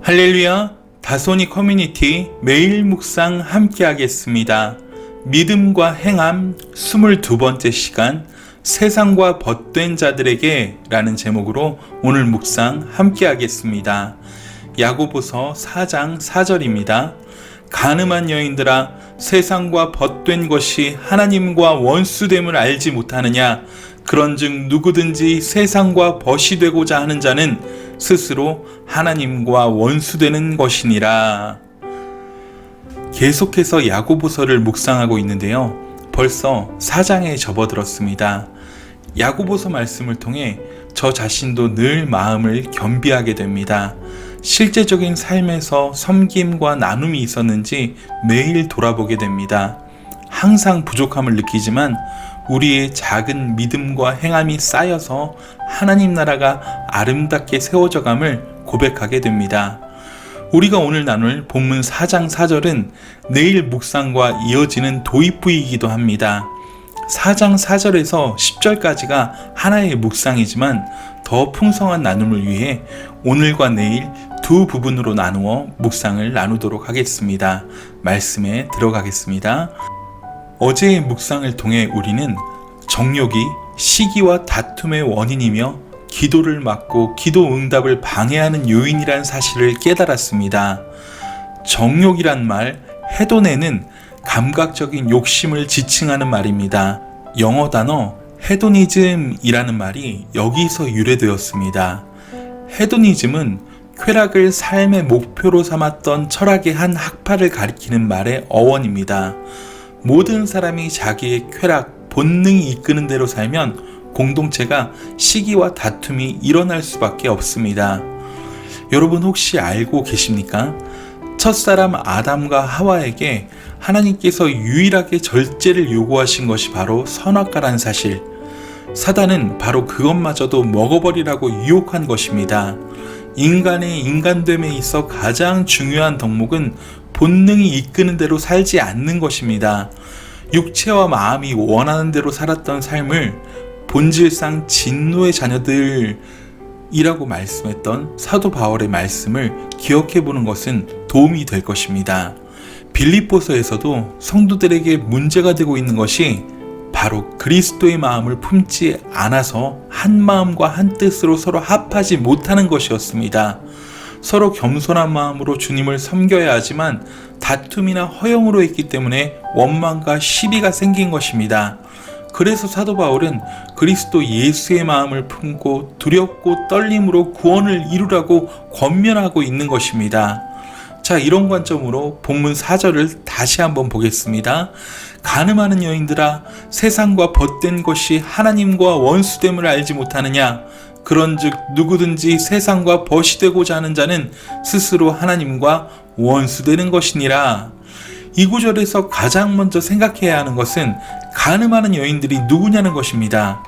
할렐루야, 다소니 커뮤니티 매일 묵상 함께 하겠습니다. 믿음과 행함 22번째 시간, 세상과 벗된 자들에게 라는 제목으로 오늘 묵상 함께 하겠습니다. 야고보서 4장 4절입니다. 가늠한 여인들아, 세상과 벗된 것이 하나님과 원수됨을 알지 못하느냐? 그런즉 누구든지 세상과 벗이 되고자 하는 자는 스스로 하나님과 원수되는 것이니라. 계속해서 야고보서를 묵상하고 있는데요. 벌써 4장에 접어들었습니다. 야고보서 말씀을 통해 저 자신도 늘 마음을 겸비하게 됩니다. 실제적인 삶에서 섬김과 나눔이 있었는지 매일 돌아보게 됩니다. 항상 부족함을 느끼지만 우리의 작은 믿음과 행함이 쌓여서 하나님 나라가 아름답게 세워져감을 고백하게 됩니다. 우리가 오늘 나눌 본문 4장 4절은 내일 묵상과 이어지는 도입부이기도 합니다. 4장 4절에서 10절까지가 하나의 묵상이지만 더 풍성한 나눔을 위해 오늘과 내일 두 부분으로 나누어 묵상을 나누도록 하겠습니다. 말씀에 들어가겠습니다. 어제의 묵상을 통해 우리는 정욕이 시기와 다툼의 원인이며 기도를 막고 기도 응답을 방해하는 요인이란 사실을 깨달았습니다. 정욕이란 말, 헤도네는 감각적인 욕심을 지칭하는 말입니다. 영어 단어 헤도니즘이라는 말이 여기서 유래되었습니다. 헤도니즘은 쾌락을 삶의 목표로 삼았던 철학의 한 학파를 가리키는 말의 어원입니다. 모든 사람이 자기의 쾌락, 본능이 이끄는 대로 살면 공동체가 시기와 다툼이 일어날 수밖에 없습니다. 여러분 혹시 알고 계십니까? 첫사람 아담과 하와에게 하나님께서 유일하게 절제를 요구하신 것이 바로 선악과란 사실. 사단은 바로 그것마저도 먹어버리라고 유혹한 것입니다. 인간의 인간됨에 있어 가장 중요한 덕목은 본능이 이끄는 대로 살지 않는 것입니다. 육체와 마음이 원하는 대로 살았던 삶을 본질상 진노의 자녀들이라고 말씀했던 사도 바울의 말씀을 기억해 보는 것은 도움이 될 것입니다. 빌립보서에서도 성도들에게 문제가 되고 있는 것이 바로 그리스도의 마음을 품지 않아서 한 마음과 한 뜻으로 서로 합하지 못하는 것이었습니다. 서로 겸손한 마음으로 주님을 섬겨야 하지만 다툼이나 허영으로 했기 때문에 원망과 시비가 생긴 것입니다. 그래서 사도 바울은 그리스도 예수의 마음을 품고 두렵고 떨림으로 구원을 이루라고 권면하고 있는 것입니다. 자, 이런 관점으로 본문 4절을 다시 한번 보겠습니다. 가늠하는 여인들아, 세상과 벗된 것이 하나님과 원수됨을 알지 못하느냐? 그런즉 누구든지 세상과 벗이 되고자 하는 자는 스스로 하나님과 원수되는 것이니라. 이 구절에서 가장 먼저 생각해야 하는 것은 가늠하는 여인들이 누구냐는 것입니다.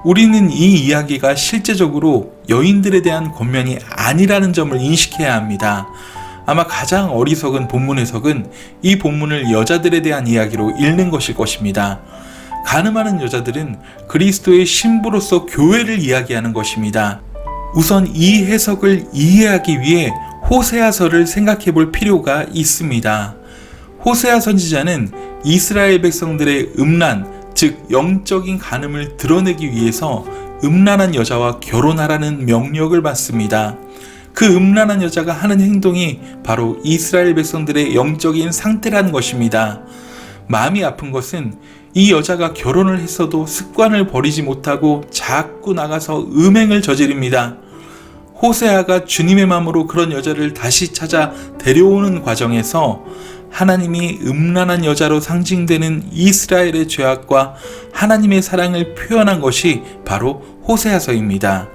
우리는 이 이야기가 실제적으로 여인들에 대한 권면이 아니라는 점을 인식해야 합니다. 아마 가장 어리석은 본문 해석은 이 본문을 여자들에 대한 이야기로 읽는 것일 것입니다. 가늠하는 여자들은 그리스도의 신부로서 교회를 이야기하는 것입니다. 우선 이 해석을 이해하기 위해 호세아서를 생각해 볼 필요가 있습니다. 호세아 선지자는 이스라엘 백성들의 음란, 즉 영적인 간음을 드러내기 위해서 음란한 여자와 결혼하라는 명령을 받습니다. 그 음란한 여자가 하는 행동이 바로 이스라엘 백성들의 영적인 상태라는 것입니다. 마음이 아픈 것은 이 여자가 결혼을 했어도 습관을 버리지 못하고 자꾸 나가서 음행을 저지릅니다. 호세아가 주님의 마음으로 그런 여자를 다시 찾아 데려오는 과정에서 하나님이 음란한 여자로 상징되는 이스라엘의 죄악과 하나님의 사랑을 표현한 것이 바로 호세아서입니다.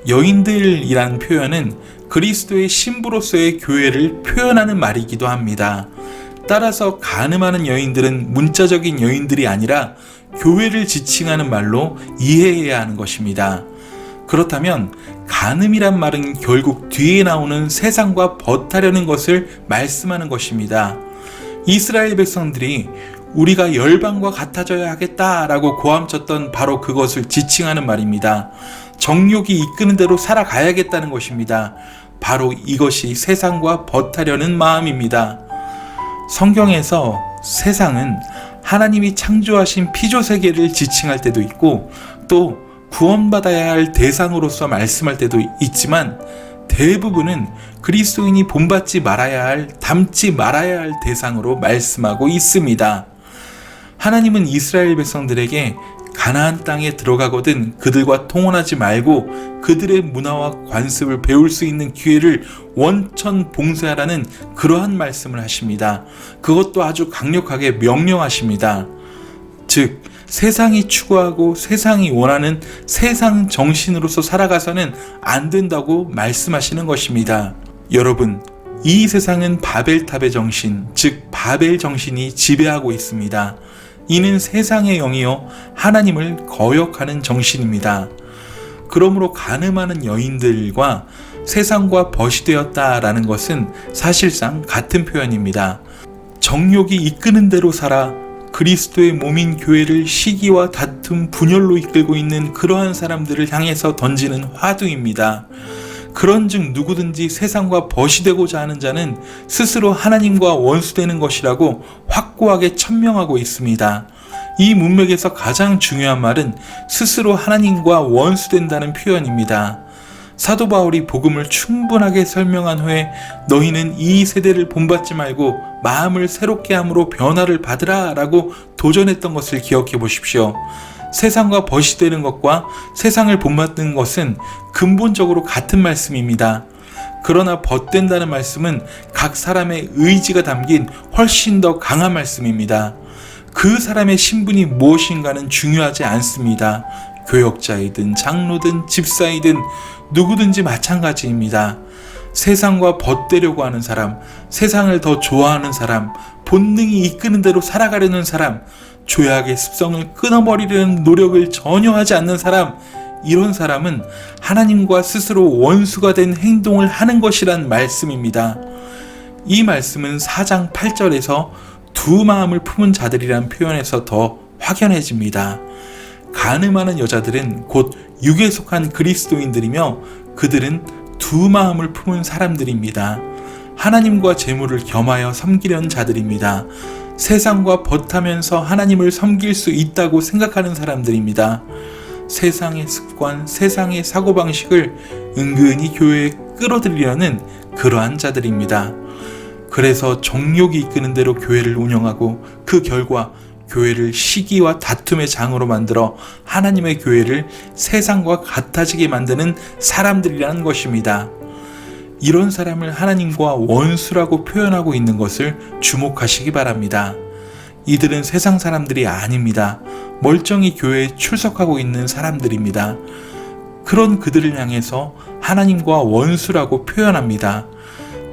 여인들이라는 표현은 그리스도의 신부로서의 교회를 표현하는 말이기도 합니다. 따라서 가늠하는 여인들은 문자적인 여인들이 아니라 교회를 지칭하는 말로 이해해야 하는 것입니다. 그렇다면 가늠이란 말은 결국 뒤에 나오는 세상과 벗하려는 것을 말씀하는 것입니다. 이스라엘 백성들이 우리가 열방과 같아져야 하겠다라고 고함쳤던 바로 그것을 지칭하는 말입니다. 정욕이 이끄는 대로 살아가야겠다는 것입니다. 바로 이것이 세상과 벗하려는 마음입니다. 성경에서 세상은 하나님이 창조하신 피조세계를 지칭할 때도 있고 또 구원받아야 할 대상으로서 말씀할 때도 있지만 대부분은 그리스도인이 본받지 말아야 할, 닮지 말아야 할 대상으로 말씀하고 있습니다. 하나님은 이스라엘 백성들에게 가나안 땅에 들어가거든 그들과 통혼하지 말고 그들의 문화와 관습을 배울 수 있는 기회를 원천 봉쇄하라는 그러한 말씀을 하십니다. 그것도 아주 강력하게 명령하십니다. 즉 세상이 추구하고 세상이 원하는 세상 정신으로서 살아가서는 안 된다고 말씀하시는 것입니다. 여러분, 이 세상은 바벨탑의 정신, 즉 바벨 정신이 지배하고 있습니다. 이는 세상의 영이요 하나님을 거역하는 정신입니다. 그러므로 간음하는 여인들과 세상과 벗이 되었다라는 것은 사실상 같은 표현입니다. 정욕이 이끄는 대로 살아 그리스도의 몸인 교회를 시기와 다툼, 분열로 이끌고 있는 그러한 사람들을 향해서 던지는 화두입니다. 그런즉 누구든지 세상과 벗이 되고자 하는 자는 스스로 하나님과 원수되는 것이라고 확고하게 천명하고 있습니다. 이 문맥에서 가장 중요한 말은 스스로 하나님과 원수된다는 표현입니다. 사도 바울이 복음을 충분하게 설명한 후에 너희는 이 세대를 본받지 말고 마음을 새롭게 함으로 변화를 받으라 라고 도전했던 것을 기억해 보십시오. 세상과 벗이 되는 것과 세상을 본받는 것은 근본적으로 같은 말씀입니다. 그러나 벗된다는 말씀은 각 사람의 의지가 담긴 훨씬 더 강한 말씀입니다. 그 사람의 신분이 무엇인가는 중요하지 않습니다. 교역자이든 장로든 집사이든 누구든지 마찬가지입니다. 세상과 벗되려고 하는 사람, 세상을 더 좋아하는 사람, 본능이 이끄는 대로 살아가려는 사람, 죄악의 습성을 끊어버리려는 노력을 전혀 하지 않는 사람, 이런 사람은 하나님과 스스로 원수가 된 행동을 하는 것이란 말씀입니다. 이 말씀은 4장 8절에서 두 마음을 품은 자들이란 표현에서 더 확연해집니다. 간음하는 여자들은 곧 육에 속한 그리스도인들이며 그들은 두 마음을 품은 사람들입니다. 하나님과 재물을 겸하여 섬기려는 자들입니다. 세상과 벗하면서 하나님을 섬길 수 있다고 생각하는 사람들입니다. 세상의 습관, 세상의 사고방식을 은근히 교회에 끌어들이려는 그러한 자들입니다. 그래서 정욕이 이끄는 대로 교회를 운영하고 그 결과 교회를 시기와 다툼의 장으로 만들어 하나님의 교회를 세상과 같아지게 만드는 사람들이라는 것입니다. 이런 사람을 하나님과 원수라고 표현하고 있는 것을 주목하시기 바랍니다. 이들은 세상 사람들이 아닙니다. 멀쩡히 교회에 출석하고 있는 사람들입니다. 그런 그들을 향해서 하나님과 원수라고 표현합니다.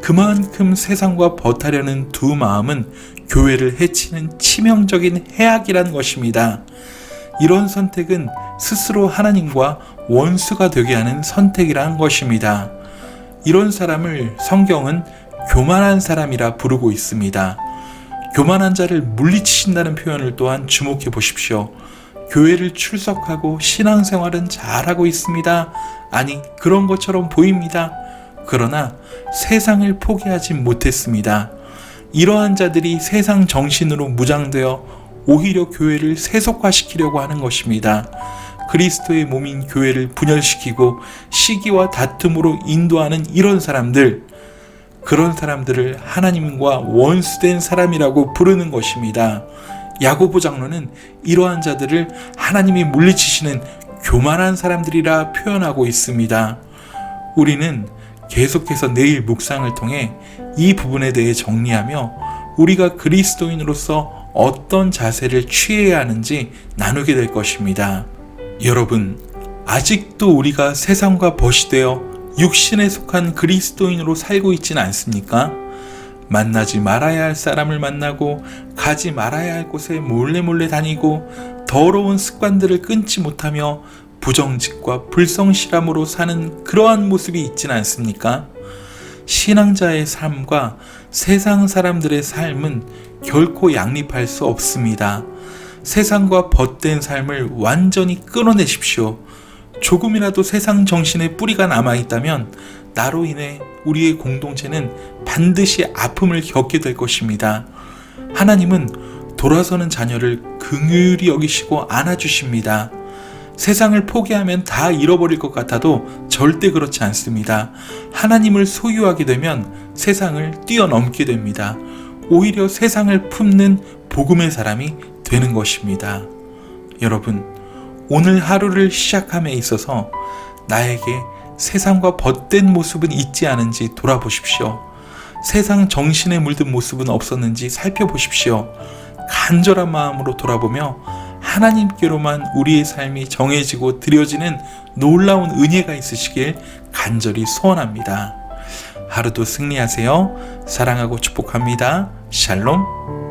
그만큼 세상과 벗하려는 두 마음은 교회를 해치는 치명적인 해악이라는 것입니다. 이런 선택은 스스로 하나님과 원수가 되게 하는 선택이라는 것입니다. 이런 사람을 성경은 교만한 사람이라 부르고 있습니다. 교만한 자를 물리치신다는 표현을 또한 주목해 보십시오. 교회를 출석하고 신앙생활은 잘하고 있습니다. 아니, 그런 것처럼 보입니다. 그러나 세상을 포기하지 못했습니다. 이러한 자들이 세상 정신으로 무장되어 오히려 교회를 세속화시키려고 하는 것입니다. 그리스도의 몸인 교회를 분열시키고 시기와 다툼으로 인도하는 이런 사람들, 그런 사람들을 하나님과 원수된 사람이라고 부르는 것입니다. 야고보 장로는 이러한 자들을 하나님이 물리치시는 교만한 사람들이라 표현하고 있습니다. 우리는 계속해서 내일 묵상을 통해 이 부분에 대해 정리하며 우리가 그리스도인으로서 어떤 자세를 취해야 하는지 나누게 될 것입니다. 여러분, 아직도 우리가 세상과 벗이 되어 육신에 속한 그리스도인으로 살고 있지는 않습니까? 만나지 말아야 할 사람을 만나고 가지 말아야 할 곳에 몰래 다니고 더러운 습관들을 끊지 못하며 부정직과 불성실함으로 사는 그러한 모습이 있지는 않습니까? 신앙자의 삶과 세상 사람들의 삶은 결코 양립할 수 없습니다. 세상과 벗된 삶을 완전히 끊어내십시오. 조금이라도 세상 정신의 뿌리가 남아있다면 나로 인해 우리의 공동체는 반드시 아픔을 겪게 될 것입니다. 하나님은 돌아서는 자녀를 긍휼히 여기시고 안아주십니다. 세상을 포기하면 다 잃어버릴 것 같아도 절대 그렇지 않습니다. 하나님을 소유하게 되면 세상을 뛰어넘게 됩니다. 오히려 세상을 품는 복음의 사람이 되는 것입니다. 여러분, 오늘 하루를 시작함에 있어서 나에게 세상과 벗된 모습은 있지 않은지 돌아보십시오. 세상 정신에 물든 모습은 없었는지 살펴보십시오. 간절한 마음으로 돌아보며 하나님께로만 우리의 삶이 정해지고 드려지는 놀라운 은혜가 있으시길 간절히 소원합니다. 하루도 승리하세요. 사랑하고 축복합니다. 샬롬.